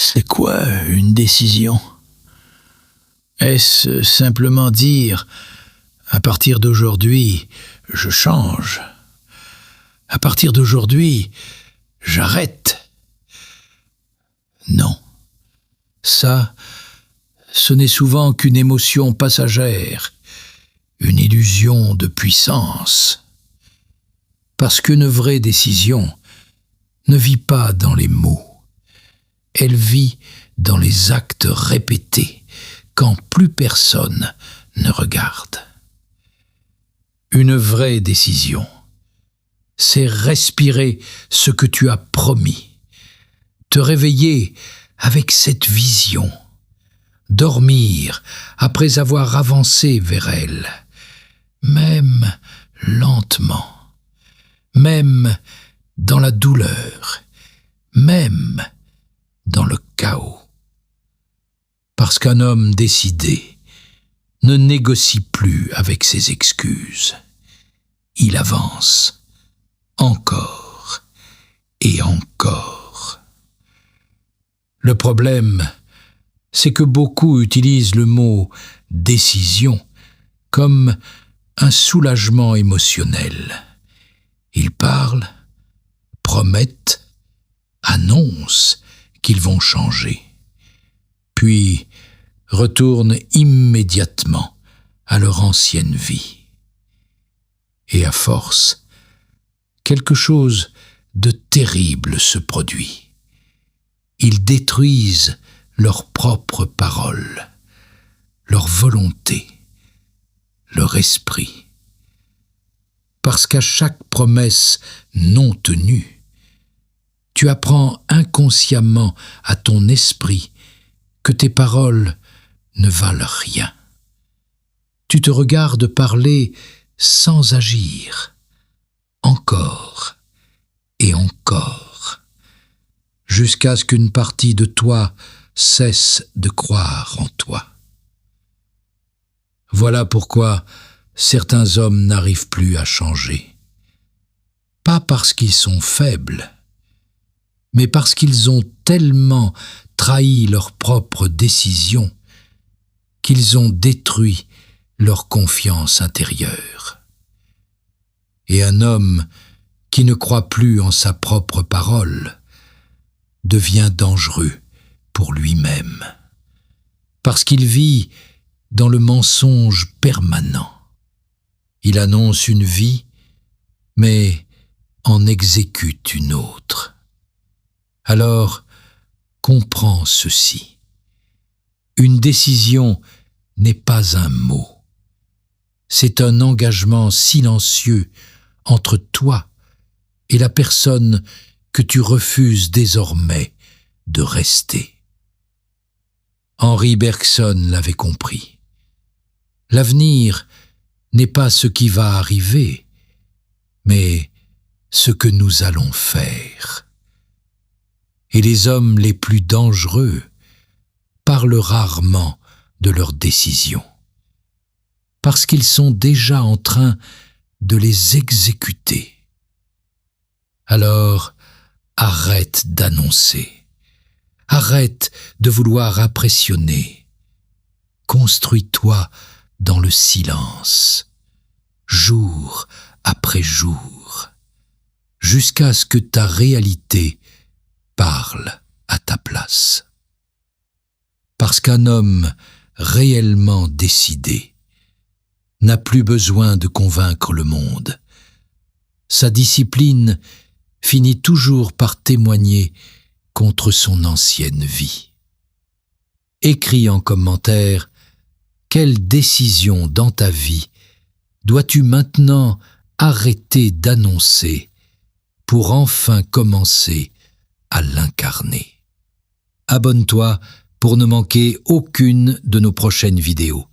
C'est quoi une décision? Est-ce simplement dire « à partir d'aujourd'hui, je change ». À partir d'aujourd'hui, j'arrête. Non. Ça, ce n'est souvent qu'une émotion passagère, une illusion de puissance. Parce qu'une vraie décision ne vit pas dans les mots. Elle vit dans les actes répétés, quand plus personne ne regarde. Une vraie décision, c'est respirer ce que tu as promis, te réveiller avec cette vision, dormir après avoir avancé vers elle, même lentement, même dans la douleur, même dans le chaos. Parce qu'un homme décidé ne négocie plus avec ses excuses. Il avance encore et encore. Le problème, c'est que beaucoup utilisent le mot « décision » comme un soulagement émotionnel. Ils parlent, promettent, annoncent qu'ils vont changer, puis retournent immédiatement à leur ancienne vie. Et à force, quelque chose de terrible se produit. Ils détruisent leurs propres paroles, leur volonté, leur esprit. Parce qu'à chaque promesse non tenue, tu apprends inconsciemment à ton esprit que tes paroles ne valent rien. Tu te regardes parler sans agir, encore et encore, jusqu'à ce qu'une partie de toi cesse de croire en toi. Voilà pourquoi certains hommes n'arrivent plus à changer. Pas parce qu'ils sont faibles, mais parce qu'ils ont tellement trahi leur propre décision qu'ils ont détruit leur confiance intérieure. Et un homme qui ne croit plus en sa propre parole devient dangereux pour lui-même, parce qu'il vit dans le mensonge permanent. Il annonce une vie, mais en exécute une autre. Alors, comprends ceci. Une décision n'est pas un mot. C'est un engagement silencieux entre toi et la personne que tu refuses désormais de rester. Henri Bergson l'avait compris. L'avenir n'est pas ce qui va arriver, mais ce que nous allons faire. Et les hommes les plus dangereux parlent rarement de leurs décisions, parce qu'ils sont déjà en train de les exécuter. Alors, arrête d'annoncer, arrête de vouloir impressionner. Construis-toi dans le silence, jour après jour, jusqu'à ce que ta réalité parle à ta place. Parce qu'un homme réellement décidé n'a plus besoin de convaincre le monde. Sa discipline finit toujours par témoigner contre son ancienne vie. Écris en commentaire quelle décision dans ta vie dois-tu maintenant arrêter d'annoncer pour enfin commencer à l'incarner. Abonne-toi pour ne manquer aucune de nos prochaines vidéos.